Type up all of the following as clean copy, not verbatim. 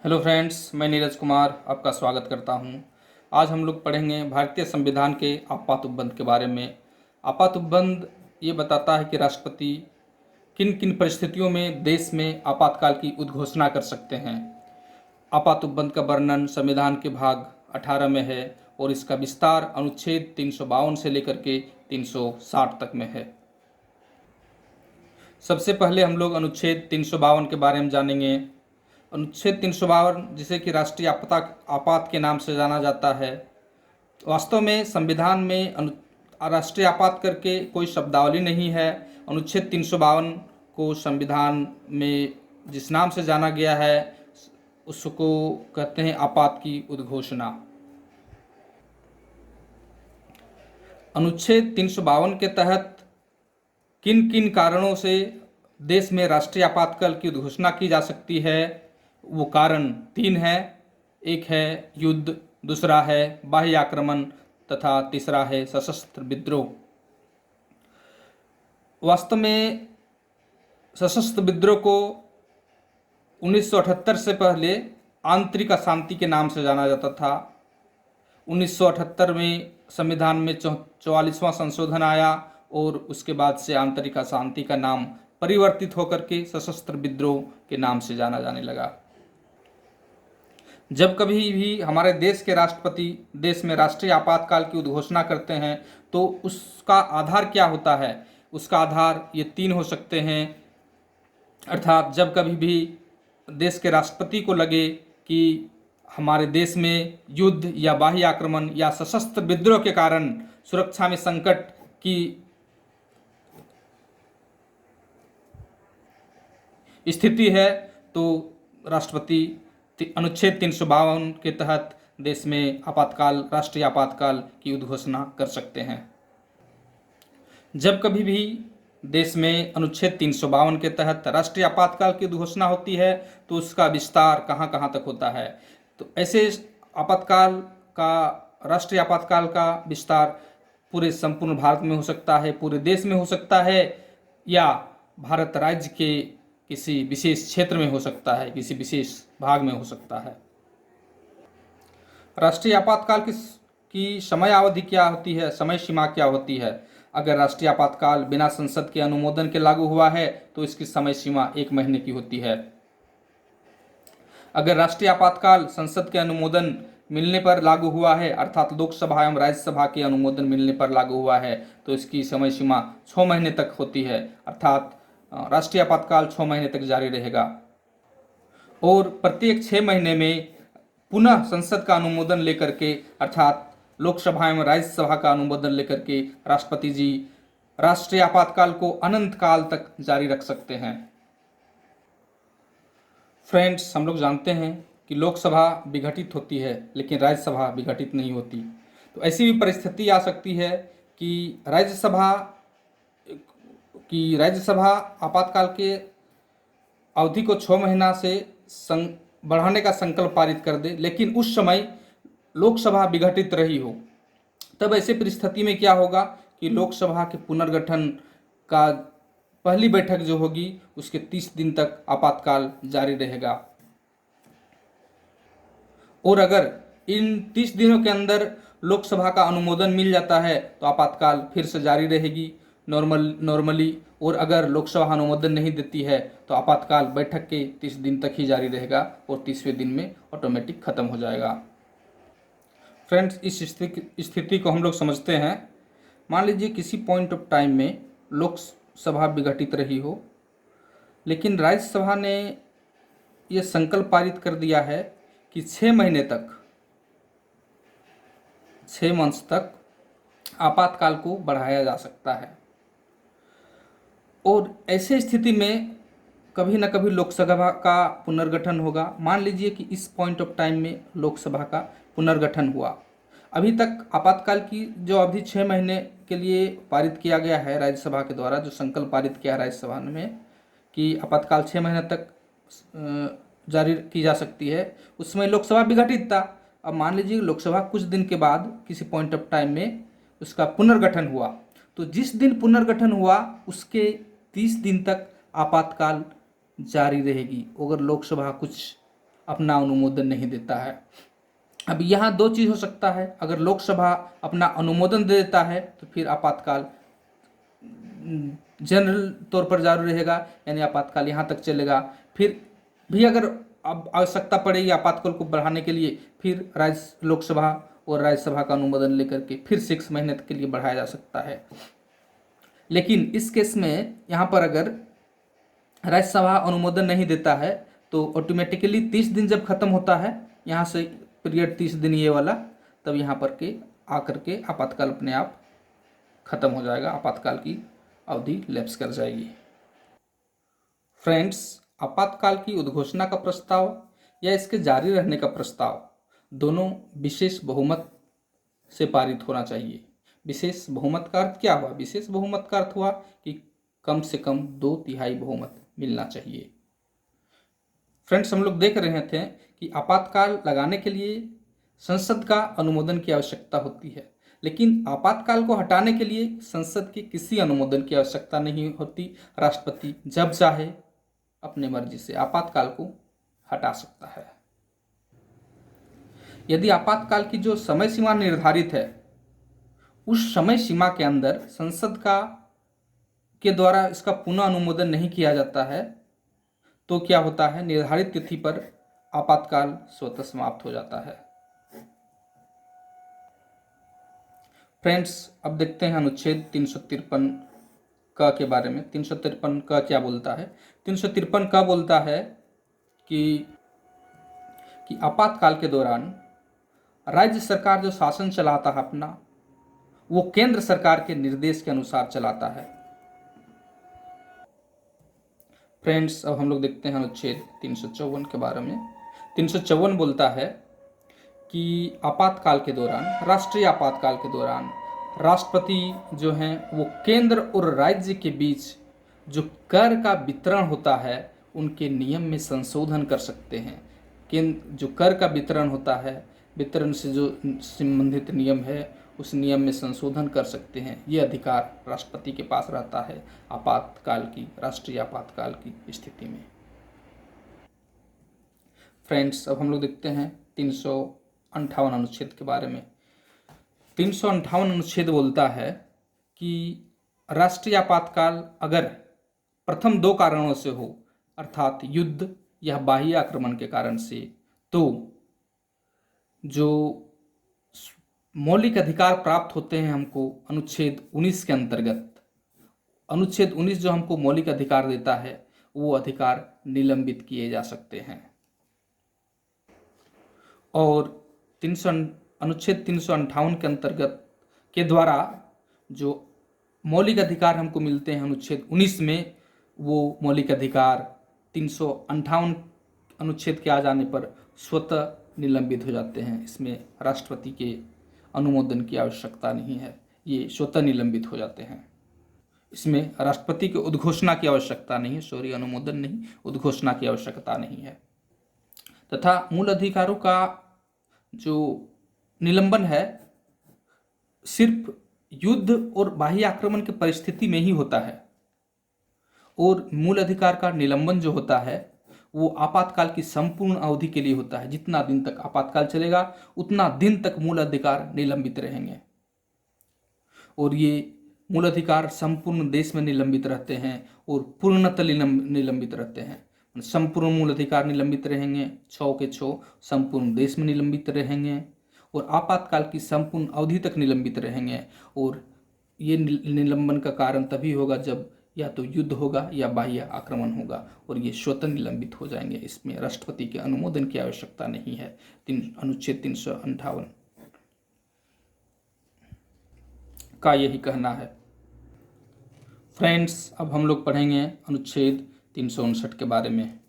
Hello friends, मैं नीरज कुमार आपका स्वागत करता हूं। आज हम लोग पढ़ेंगे भारतीय संविधान के आपात उपबंध के बारे में। आपात उपबंध ये बताता है कि राष्ट्रपति किन किन परिस्थितियों में देश में आपातकाल की उद्घोषणा कर सकते हैं। आपात उपबंध का वर्णन संविधान के भाग 18 में है और इसका विस्तार अनुच्छेद 352 से लेकर के 360 तक में है। सबसे पहले हम लोग अनुच्छेद 352 के बारे में जानेंगे। अनुच्छेद 352 जिसे कि राष्ट्रीय आपात के नाम से जाना जाता है, वास्तव में संविधान में राष्ट्रीय आपात करके कोई शब्दावली नहीं है। अनुच्छेद 352 को संविधान में जिस नाम से जाना गया है उसको कहते हैं आपात की उद्घोषणा। अनुच्छेद 352 के तहत किन किन कारणों से देश में राष्ट्रीय आपातकाल की उद्घोषणा की जा सकती है, वो कारण 3 है। एक है युद्ध, दूसरा है बाह्य आक्रमण तथा तीसरा है सशस्त्र विद्रोह। वास्तव में सशस्त्र विद्रोह को 1978 से पहले आंतरिक अशांति के नाम से जाना जाता था। 1978 में संविधान में 44वां संशोधन आया और उसके बाद से आंतरिक अशांति का नाम परिवर्तित होकर के सशस्त्र विद्रोह के नाम से जाना जाने लगा। जब कभी भी हमारे देश के राष्ट्रपति देश में राष्ट्रीय आपातकाल की उद्घोषणा करते हैं तो उसका आधार क्या होता है? उसका आधार ये 3 हो सकते हैं। अर्थात जब कभी भी देश के राष्ट्रपति को लगे कि हमारे देश में युद्ध या बाह्य आक्रमण या सशस्त्र विद्रोह के कारण सुरक्षा में संकट की स्थिति है, तो राष्ट्रपति अनुच्छेद 352 के तहत देश में आपातकाल, राष्ट्रीय आपातकाल की उद्घोषणा कर सकते हैं। जब कभी भी देश में अनुच्छेद 352 के तहत राष्ट्रीय आपातकाल की उद्घोषणा होती है तो उसका विस्तार कहाँ कहाँ तक होता है? तो ऐसे आपातकाल का, राष्ट्रीय आपातकाल का विस्तार पूरे संपूर्ण भारत में हो सकता है, पूरे देश में हो सकता है, या भारत राज्य के किसी विशेष क्षेत्र में हो सकता है, किसी विशेष भाग में हो सकता है। राष्ट्रीय आपातकाल की समय अवधि क्या होती है, समय सीमा क्या होती है? अगर राष्ट्रीय आपातकाल बिना संसद के अनुमोदन के लागू हुआ है तो इसकी समय सीमा 1 महीने की होती है। अगर राष्ट्रीय आपातकाल संसद के अनुमोदन मिलने पर लागू हुआ है, अर्थात लोकसभा एवं राज्यसभा के अनुमोदन मिलने पर लागू हुआ है, तो इसकी समय सीमा 6 महीने तक होती है। अर्थात राष्ट्रीय आपातकाल 6 महीने तक जारी रहेगा और प्रत्येक 6 महीने में पुनः संसद का अनुमोदन लेकर के, अर्थात लोकसभा एवं राज्यसभा का अनुमोदन लेकर के राष्ट्रपति जी राष्ट्रीय आपातकाल को अनंत काल तक जारी रख सकते हैं। फ्रेंड्स, हम लोग जानते हैं कि लोकसभा विघटित होती है लेकिन राज्यसभा विघटित नहीं होती। तो ऐसी भी परिस्थिति आ सकती है कि राज्यसभा आपातकाल के अवधि को 6 महीना से बढ़ाने का संकल्प पारित कर दे, लेकिन उस समय लोकसभा विघटित रही हो। तब ऐसे परिस्थिति में क्या होगा कि लोकसभा के पुनर्गठन का पहली बैठक जो होगी उसके 30 दिन तक आपातकाल जारी रहेगा और अगर इन 30 दिनों के अंदर लोकसभा का अनुमोदन मिल जाता है तो आपातकाल फिर से जारी रहेगी नॉर्मली, और अगर लोकसभा अनुमोदन नहीं देती है तो आपातकाल बैठक के 30 दिन तक ही जारी रहेगा और 30वें दिन में ऑटोमेटिक खत्म हो जाएगा। फ्रेंड्स, इस स्थिति को हम लोग समझते हैं। मान लीजिए किसी पॉइंट ऑफ टाइम में लोकसभा विघटित रही हो, लेकिन राज्यसभा ने यह संकल्प पारित कर दिया है कि 6 महीने तक, 6 मंथ्स तक आपातकाल को बढ़ाया जा सकता है। और ऐसे स्थिति में कभी ना कभी लोकसभा का पुनर्गठन होगा। मान लीजिए कि इस पॉइंट ऑफ टाइम में लोकसभा का पुनर्गठन हुआ। अभी तक आपातकाल की जो अवधि 6 महीने के लिए पारित किया गया है राज्यसभा के द्वारा, जो संकल्प पारित किया राज्यसभा में कि आपातकाल 6 महीने तक जारी की जा सकती है, उसमें लोकसभा विघटित था। अब मान लीजिए लोकसभा कुछ दिन के बाद किसी पॉइंट ऑफ टाइम में उसका पुनर्गठन हुआ, तो जिस दिन पुनर्गठन हुआ उसके 30 दिन तक आपातकाल जारी रहेगी। अगर लोकसभा कुछ अपना अनुमोदन नहीं देता है। अब यहाँ दो चीज़ हो सकता है, अगर लोकसभा अपना अनुमोदन दे देता है तो फिर आपातकाल जनरल तौर पर जारी रहेगा, यानी आपातकाल यहाँ तक चलेगा। फिर भी अगर अब आवश्यकता पड़ेगी आपातकाल को बढ़ाने के लिए, फिर लोकसभा और राज्यसभा का अनुमोदन लेकर के फिर 6 महीने के लिए बढ़ाया जा सकता है। लेकिन इस केस में यहाँ पर अगर राज्यसभा अनुमोदन नहीं देता है तो ऑटोमेटिकली 30 दिन जब खत्म होता है, यहाँ से पीरियड 30 दिन ये वाला, तब यहाँ पर के आकर के आपातकाल अपने आप खत्म हो जाएगा, आपातकाल की अवधि लैप्स कर जाएगी। फ्रेंड्स, आपातकाल की उद्घोषणा का प्रस्ताव या इसके जारी रहने का प्रस्ताव दोनों विशेष बहुमत से पारित होना चाहिए। विशेष बहुमत का अर्थ क्या हुआ? विशेष बहुमत का अर्थ हुआ कि कम से कम 2/3 बहुमत मिलना चाहिए। फ्रेंड्स, हम लोग देख रहे थे कि आपातकाल लगाने के लिए संसद का अनुमोदन की आवश्यकता होती है, लेकिन आपातकाल को हटाने के लिए संसद के किसी अनुमोदन की आवश्यकता नहीं होती। राष्ट्रपति जब चाहे अपने मर्जी से आपातकाल को हटा सकता है। यदि आपातकाल की जो समय सीमा निर्धारित है उस समय सीमा के अंदर संसद के द्वारा इसका पुनः अनुमोदन नहीं किया जाता है तो क्या होता है, निर्धारित तिथि पर आपातकाल स्वतः समाप्त हो जाता है। फ्रेंड्स, अब देखते हैं अनुच्छेद 353 क के बारे में। 353 क क्या बोलता है? 353 क बोलता है कि आपातकाल के दौरान राज्य सरकार जो शासन चलाता है अपना, वो केंद्र सरकार के निर्देश के अनुसार चलाता है। फ्रेंड्स, अब हम लोग देखते हैं अनुच्छेद 354 के बारे में। 354 बोलता है कि आपातकाल के दौरान, राष्ट्रीय आपातकाल के दौरान राष्ट्रपति जो हैं वो केंद्र और राज्य के बीच जो कर का वितरण होता है उनके नियम में संशोधन कर सकते हैं। जो कर का वितरण होता है, वितरण से जो संबंधित नियम है उस नियम में संशोधन कर सकते हैं। ये अधिकार राष्ट्रपति के पास रहता है राष्ट्रीय आपातकाल की स्थिति में। फ्रेंड्स, अब हम लोग देखते हैं 358 अनुच्छेद के बारे में। 358 अनुच्छेद बोलता है कि राष्ट्रीय आपातकाल अगर प्रथम 2 कारणों से हो, अर्थात युद्ध या बाह्य आक्रमण के कारण से, तो जो मौलिक अधिकार प्राप्त होते हैं हमको अनुच्छेद 19 के अंतर्गत, अनुच्छेद 19 जो हमको मौलिक अधिकार देता है वो अधिकार निलंबित किए जा सकते हैं। और अनुच्छेद 358 के अंतर्गत के द्वारा जो मौलिक अधिकार हमको मिलते हैं अनुच्छेद 19 में, वो मौलिक अधिकार 358 अनुच्छेद के आ जाने पर स्वतः निलंबित हो जाते हैं। इसमें राष्ट्रपति के अनुमोदन की आवश्यकता नहीं है, ये स्वतः निलंबित हो जाते हैं। इसमें राष्ट्रपति की उद्घोषणा की आवश्यकता नहीं है, अनुमोदन नहीं, उद्घोषणा की आवश्यकता नहीं है। तथा मूल अधिकारों का जो निलंबन है सिर्फ युद्ध और बाह्य आक्रमण की परिस्थिति में ही होता है, और मूल अधिकार का निलंबन जो होता है वो आपातकाल की संपूर्ण अवधि के लिए होता है। जितना दिन तक आपातकाल चलेगा उतना दिन तक मूल अधिकार निलंबित रहेंगे, और ये मूल अधिकार संपूर्ण देश में निलंबित रहते हैं और पूर्णतः निलंबित रहते हैं। संपूर्ण मूल अधिकार निलंबित रहेंगे, 6 के 6 संपूर्ण देश में निलंबित रहेंगे, और आपातकाल की संपूर्ण अवधि तक निलंबित रहेंगे। और ये निलंबन का कारण तभी होगा जब या तो युद्ध होगा या बाह्य आक्रमण होगा, और ये स्वतः निलंबित हो जाएंगे। इसमें राष्ट्रपति के अनुमोदन की आवश्यकता नहीं है। अनुच्छेद 358 का यही कहना है। फ्रेंड्स, अब हम लोग पढ़ेंगे अनुच्छेद 359 के बारे में।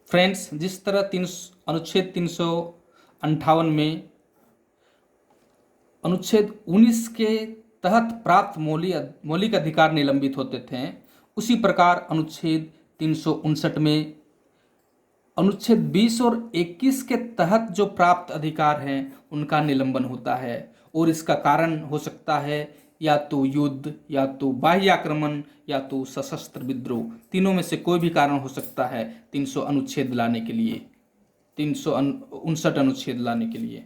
फ्रेंड्स, जिस तरह अनुच्छेद 358 में अनुच्छेद 19 के तहत प्राप्त मौलिक अधिकार निलंबित होते थे, उसी प्रकार अनुच्छेद 359 में अनुच्छेद 20 और 21 के तहत जो प्राप्त अधिकार हैं उनका निलंबन होता है। और इसका कारण हो सकता है या तो युद्ध, या तो बाह्य आक्रमण, या तो सशस्त्र विद्रोह, तीनों में से कोई भी कारण हो सकता है 300 अनुच्छेद लाने के लिए, 359 अनुच्छेद लाने के लिए।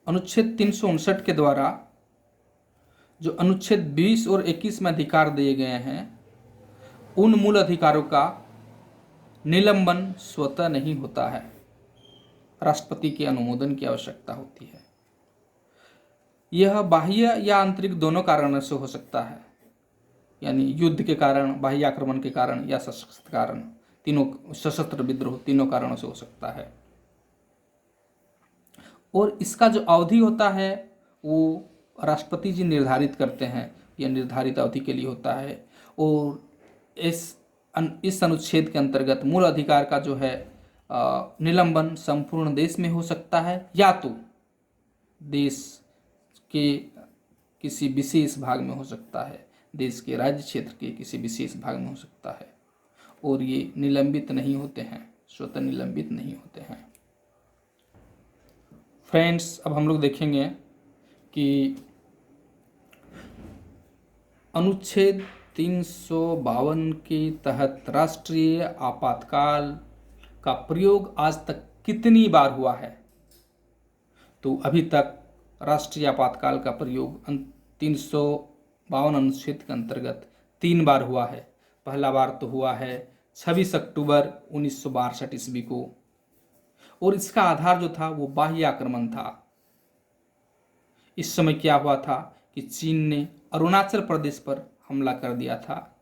अनुच्छेद 359 के द्वारा जो अनुच्छेद 20 और 21 में अधिकार दिए गए हैं, उन मूल अधिकारों का निलंबन स्वतः नहीं होता है, राष्ट्रपति के अनुमोदन की आवश्यकता होती है। यह बाह्य या आंतरिक दोनों कारणों से हो सकता है, यानी युद्ध के कारण, बाह्य आक्रमण के कारण या सशस्त्र कारण, तीनों, सशस्त्र विद्रोह, तीनों कारणों से हो सकता है। और इसका जो अवधि होता है वो राष्ट्रपति जी निर्धारित करते हैं, यह निर्धारित अवधि के लिए होता है। और इस अनुच्छेद के अंतर्गत मूल अधिकार का जो है निलंबन संपूर्ण देश में हो सकता है, या तो देश के किसी विशेष भाग में हो सकता है, देश के राज्य क्षेत्र के किसी विशेष भाग में हो सकता है, और ये निलंबित नहीं होते हैं, स्वतः निलंबित नहीं होते हैं। फ्रेंड्स, अब हम लोग देखेंगे कि अनुच्छेद 352 के तहत राष्ट्रीय आपातकाल का प्रयोग आज तक कितनी बार हुआ है। तो अभी तक राष्ट्रीय आपातकाल का प्रयोग 352 अनुच्छेद के अंतर्गत 3 बार हुआ है। पहला बार तो हुआ है 26 अक्टूबर 1962 ईस्वी को, और इसका आधार जो था वो बाह्य आक्रमण था। इस समय क्या हुआ था कि चीन ने अरुणाचल प्रदेश पर हमला कर दिया था,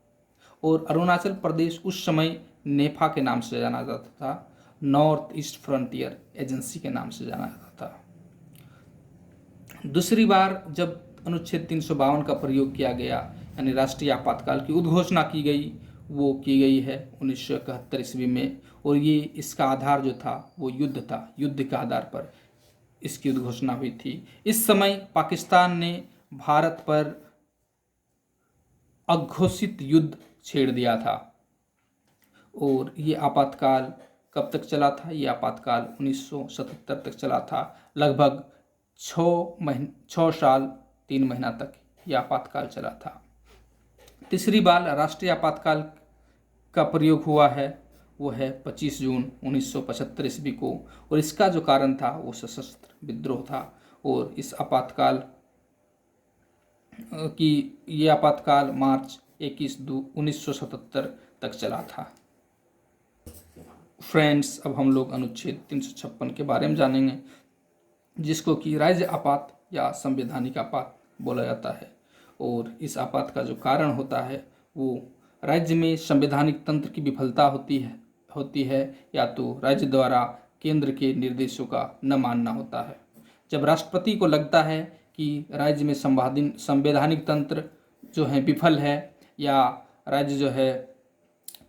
और अरुणाचल प्रदेश उस समय नेफा के नाम से जाना जाता था, नॉर्थ ईस्ट फ्रंटियर एजेंसी के नाम से जाना जाता था। दूसरी बार जब अनुच्छेद 352 का प्रयोग किया गया, यानी राष्ट्रीय आपातकाल की उद्घोषणा की गई, वो की गई है 1971 ईस्वी में, और ये इसका आधार जो था वो युद्ध था, युद्ध के आधार पर इसकी उद्घोषणा हुई थी। इस समय पाकिस्तान ने भारत पर अघोषित युद्ध छेड़ दिया था, और ये आपातकाल कब तक चला था? ये आपातकाल 1977 तक चला था, लगभग 6 साल 3 महीना तक यह आपातकाल चला था। तीसरी बार राष्ट्रीय आपातकाल का प्रयोग हुआ है वो है 25 जून 1975 ईस्वी को, और इसका जो कारण था वो सशस्त्र विद्रोह था, और इस आपातकाल ये आपातकाल मार्च 21/2/1977 तक चला था। फ्रेंड्स, अब हम लोग अनुच्छेद 356 के बारे में जानेंगे, जिसको कि राज्य आपात या संवैधानिक आपात बोला जाता है। और इस आपात का जो कारण होता है वो राज्य में संवैधानिक तंत्र की विफलता होती है, या तो राज्य द्वारा केंद्र के निर्देशों का न मानना होता है। जब राष्ट्रपति को लगता है कि राज्य में संवैधानिक तंत्र जो है विफल है, या राज्य जो है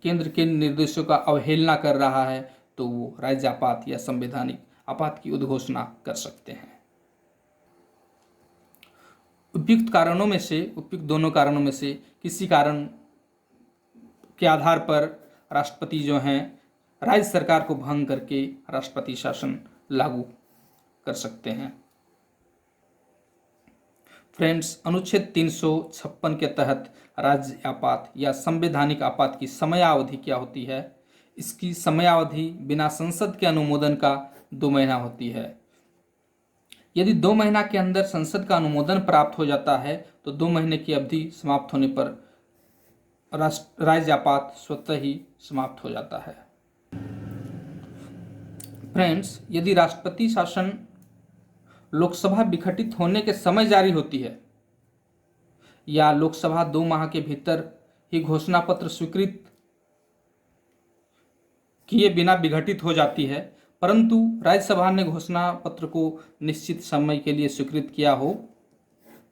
केंद्र के निर्देशों का अवहेलना कर रहा है, तो वो राज्य आपात या संवैधानिक आपात की उद्घोषणा कर सकते हैं। उपयुक्त दोनों कारणों में से किसी कारण के आधार पर राष्ट्रपति जो हैं राज्य सरकार को भंग करके राष्ट्रपति शासन लागू कर सकते हैं। फ्रेंड्स, अनुच्छेद 356 के तहत राज्य आपात या संवैधानिक आपात की समयावधि क्या होती है? इसकी समयावधि बिना संसद के अनुमोदन का 2 महीना होती है। यदि 2 महीना के अंदर संसद का अनुमोदन प्राप्त हो जाता है तो 2 महीने की अवधि समाप्त होने पर राज्य आपात स्वतः ही समाप्त हो जाता है। फ्रेंड्स, यदि राष्ट्रपति शासन लोकसभा विघटित होने के समय जारी होती है, या लोकसभा 2 माह के भीतर ही घोषणा पत्र स्वीकृत किए बिना विघटित हो जाती है, परंतु राज्यसभा ने घोषणा पत्र को निश्चित समय के लिए स्वीकृत किया हो,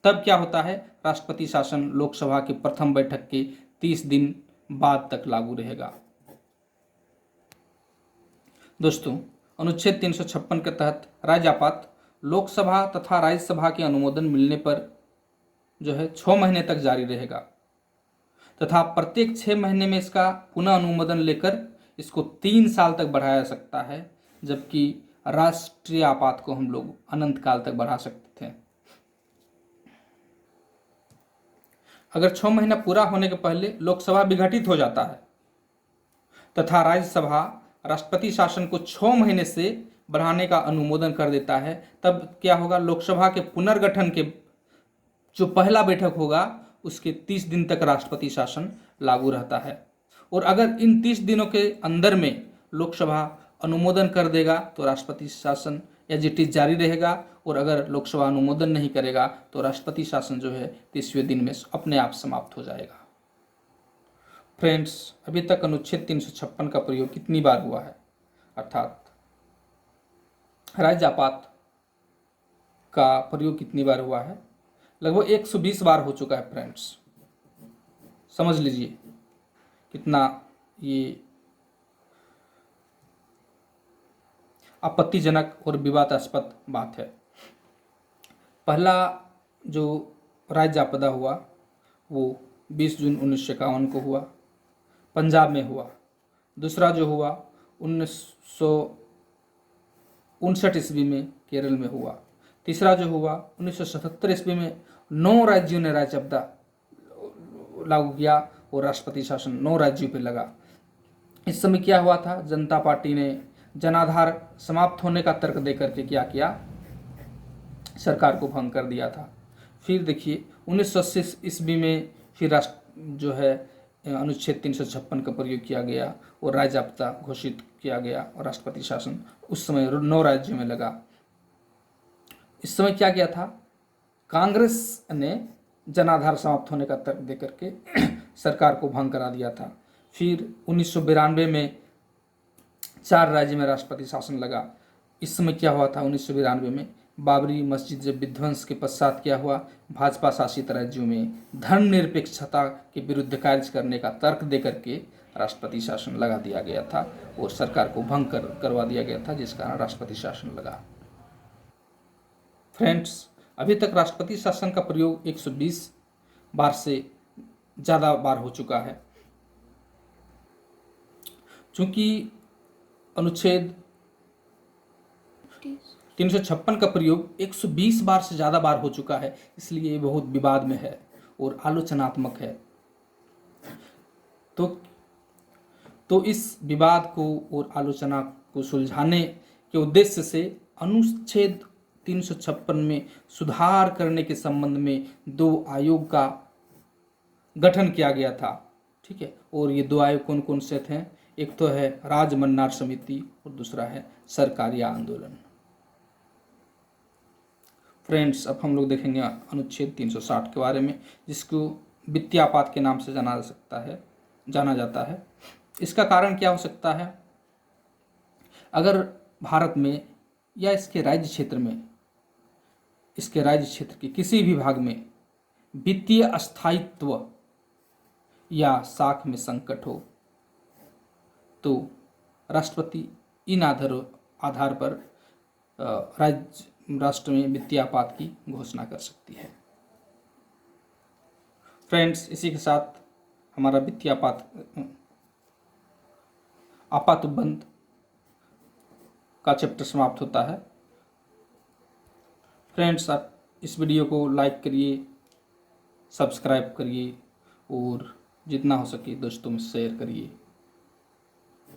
तब क्या होता है? राष्ट्रपति शासन लोकसभा के प्रथम बैठक के 30 दिन बाद तक लागू रहेगा। दोस्तों, अनुच्छेद 356 के तहत राज्य आपात लोकसभा तथा राज्यसभा के अनुमोदन मिलने पर जो है 6 महीने तक जारी रहेगा, तथा प्रत्येक 6 महीने में इसका पुनः अनुमोदन लेकर इसको 3 साल तक बढ़ाया जा सकता है, जबकि राष्ट्रीय आपात को हम लोग अनंत काल तक बढ़ा सकते थे। अगर 6 महीना पूरा होने के पहले लोकसभा विघटित हो जाता है तथा राज्यसभा राष्ट्रपति शासन को 6 महीने से बढ़ाने का अनुमोदन कर देता है, तब क्या होगा, लोकसभा के पुनर्गठन के जो पहला बैठक होगा उसके 30 दिन तक राष्ट्रपति शासन लागू रहता है। और अगर इन 30 दिनों के अंदर में लोकसभा अनुमोदन कर देगा तो राष्ट्रपति शासन एज इट इज जारी रहेगा, और अगर लोकसभा अनुमोदन नहीं करेगा तो राष्ट्रपति शासन जो है 30वें दिन में अपने आप समाप्त हो जाएगा। फ्रेंड्स, अभी तक अनुच्छेद 356 का प्रयोग कितनी बार हुआ है, अर्थात राज्य आपात का प्रयोग कितनी बार हुआ है? लगभग 120 बार हो चुका है। फ्रेंड्स, समझ लीजिए कितना ये आपत्तिजनक और विवादास्पद बात है। पहला जो राज्य आपदा हुआ वो 20 जून 1951 को हुआ, पंजाब में हुआ। दूसरा जो हुआ 1959 ईस्वी में केरल में हुआ। तीसरा जो हुआ 1977 ईस्वी में 9 राज्यों ने राज्य आपदा लागू किया और राष्ट्रपति शासन 9 राज्यों पे लगा। इस समय क्या हुआ था, जनता पार्टी ने जनाधार समाप्त होने का तर्क देकर के क्या किया, सरकार को भंग कर दिया था। फिर देखिए 1980 ईस्वी में फिर जो है अनुच्छेद 356 का प्रयोग किया गया और राज्य आपदा घोषित किया गया और राष्ट्रपति शासन उस समय 9 राज्यों में लगा। इस समय क्या किया था, कांग्रेस ने जनाधार समाप्त होने का तर्क देकर के सरकार को भंग करा दिया था। फिर 1992 में 4 राज्य में राष्ट्रपति शासन लगा। इस समय क्या हुआ था, 1992 में बाबरी मस्जिद जब विध्वंस के पश्चात क्या हुआ, भाजपा शासित राज्यों में धर्मनिरपेक्षता के विरुद्ध कार्य करने का तर्क देकर के राष्ट्रपति शासन लगा दिया गया था और सरकार को भंग करवा दिया गया था, जिस कारण राष्ट्रपति शासन लगा। फ्रेंड्स, अभी तक राष्ट्रपति शासन का प्रयोग 120 बार से ज़्यादा बार हो चुका है। चूंकि अनुच्छेद 356 का प्रयोग 120 बार से ज़्यादा बार हो चुका है, इसलिए ये बहुत विवाद में है और आलोचनात्मक है। तो इस विवाद को और आलोचना को सुलझाने के उद्देश्य से अनुच्छेद 356 में सुधार करने के संबंध में 2 आयोग का गठन किया गया था। ठीक है, और ये 2 आयोग कौन कौन से थे? एक तो है राजमन्नार समिति और दूसरा है सरकारिया आंदोलन। फ्रेंड्स, अब हम लोग देखेंगे अनुच्छेद 360 के बारे में, जिसको वित्तीय आपात के नाम से जाना जाता है। इसका कारण क्या हो सकता है? अगर भारत में या इसके राज्य क्षेत्र के किसी भी भाग में वित्तीय अस्थायित्व या साख में संकट हो तो राष्ट्रपति इन आधार पर राष्ट्र में वित्तीय आपात की घोषणा कर सकती है। फ्रेंड्स, इसी के साथ हमारा वित्तीय आपातबंद का चैप्टर समाप्त होता है। फ्रेंड्स, आप इस वीडियो को लाइक करिए, सब्सक्राइब करिए और जितना हो सके दोस्तों में शेयर करिए।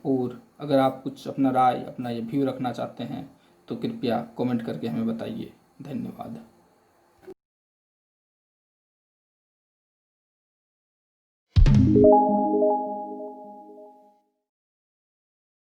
और अगर आप कुछ अपना राय, अपना ये व्यू रखना चाहते हैं तो कृपया कमेंट करके हमें बताइए। धन्यवाद।